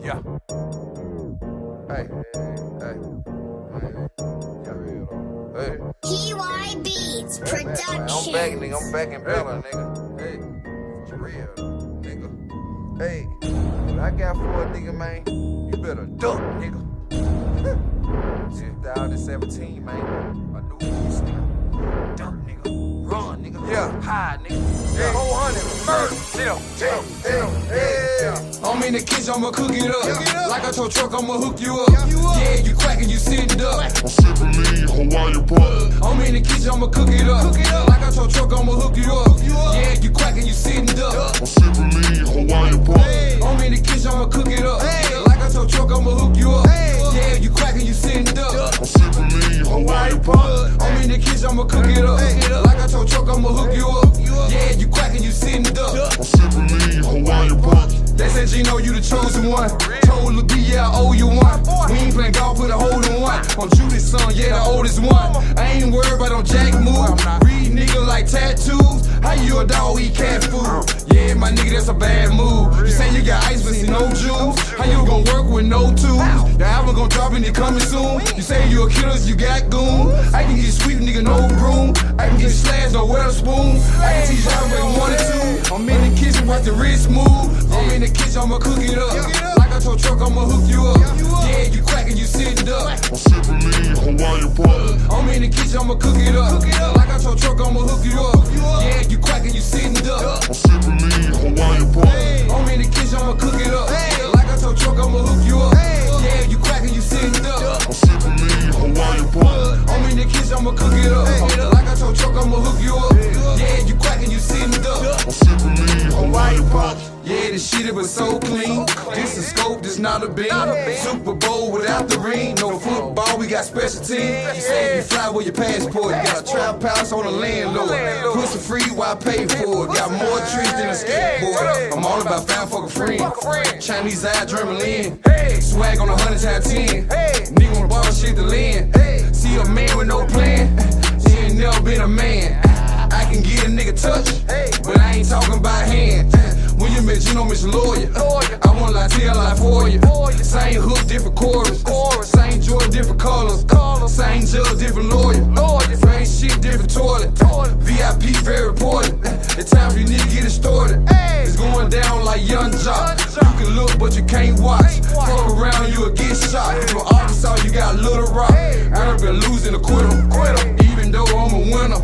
Yeah. Hey. Hey. PY Beats Production. I'm back, nigga. I'm back in Bella, nigga. Hey. For real, nigga. Hey. What I got for a nigga, man, you better duck, nigga. 2017, man. I knew this, nigga. Duck, nigga. Run, nigga. Yeah. Hide, nigga. Yeah. 400. Murder. I'm in the kitchen, I'ma cook it up. Like a tow truck, I'ma hook you up. Yeah, you quackin', you sitting up. I'm sippin' lean, Hawaii Park. I'm in the kitchen, I'ma cook it up. Like a tow truck, I'ma hook you up. Yeah, you quackin', you sitting up. I'm sippin' lean, Hawaii Park. I'm in the kitchen, I'ma cook it up. Like a tow truck, I'ma hook you up. Yeah, you quackin', you sitting up. I'm sippin' lean, Hawaii Park. I'm in the kitchen, I'ma cook it up. Like a tow truck, I'ma hook you up. Yeah, you quackin', you sitting up. I'm sippin' lean, Hawaii Park. They said, Gino, you the chosen one. Told Lil B, yeah, I owe you one. We ain't playing golf, put a hole in one. I'm Judy's son, yeah, the oldest one. I ain't worried about no jack move. Read nigga like tattoos. How you a dog eat cat food? Yeah, my nigga, that's a bad move. You say you got ice, but see no juice. How you gon' work with no tools? The album gon' drop and it coming soon. You say you a killer, you got goon. I can get sweet, nigga, no broom. I can get slashed, no wear a spoon. I can teach y'all what 1 and 2. I'm in the kitchen, watch the wrist move. I'm in the kitchen, I'ma cook it up. Like a tow truck, I'ma hook you up. Yeah, you quackin', you sitting up. I'm sippin' lean, Hawaii Park. I'm in the kitchen, I'ma cook it up. Like a tow truck, I'ma hook you up. Yeah, you quackin', you sitting up. I'm sippin' lean, Hawaii Park. I'm in the kitchen, I'ma cook it up. Like a tow truck, I'ma hook you up. Yeah, you quackin', you sitting up. I'm sippin' lean, Hawaii Park. I'm in the kitchen, I'ma cook it up. Like a tow truck, I'ma hook you up. Yeah, you quackin', you sitting up. I'm sippin' lean, Hawaii Park. Yeah, this shit, it was so clean. This a scope, this not a beam. Super Bowl without the ring. No football, we got special teams. You say you fly with your passport. You got a trap house on the landlord. Pussy free, why pay for it? Got more tricks than a skateboard. I'm all about found fucking friend. Chinese eye, German lean. Swag on 100 times 10. Nigga wanna ball shit to land. See a man with no plan. He ain't never been a man. I can get a nigga touch, but I ain't talking about hand. When you met Gino, Mr. Lawyer, I won't lie, tell lie for you. Same hook, different chorus. Same Jordan, different colors. Same judge, different lawyer. Same shit, different toilet. VIP, very important. It's time for you need to get it started. It's going down like Young Jock. You can look, but you can't watch. Fuck around, you'll get shot. From Arkansas, you got Little Rock. I done been losing a quitter. Even though I'm a winner,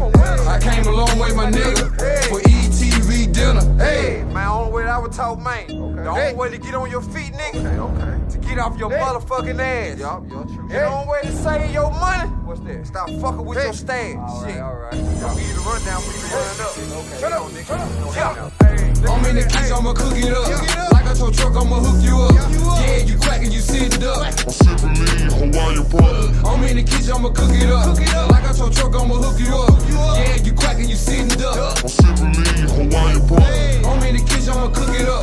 I came a long way, my nigga, for ETV dinner. Hey, man, only way that I would talk, man. The only way to get on your feet, nigga. To get off your motherfucking ass. And the only way to save your money. What's that? Stop fucking with your stash. Alright. I'll give you the rundown for you to run up. Shut up, nigga. I'm in the kitchen, I'ma cook it up. Like a tow truck, I'ma hook you up. Yeah, you quackin', you sitting up. I'm sippin' lean, Hawaii Park. I'm in the kitchen, I'ma cook it up. Like a tow truck, I'ma hook you up. Yeah, you quackin', you sitting up. I'm sippin' lean, Hawaii Park. I'm in the kitchen, I'ma cook it up.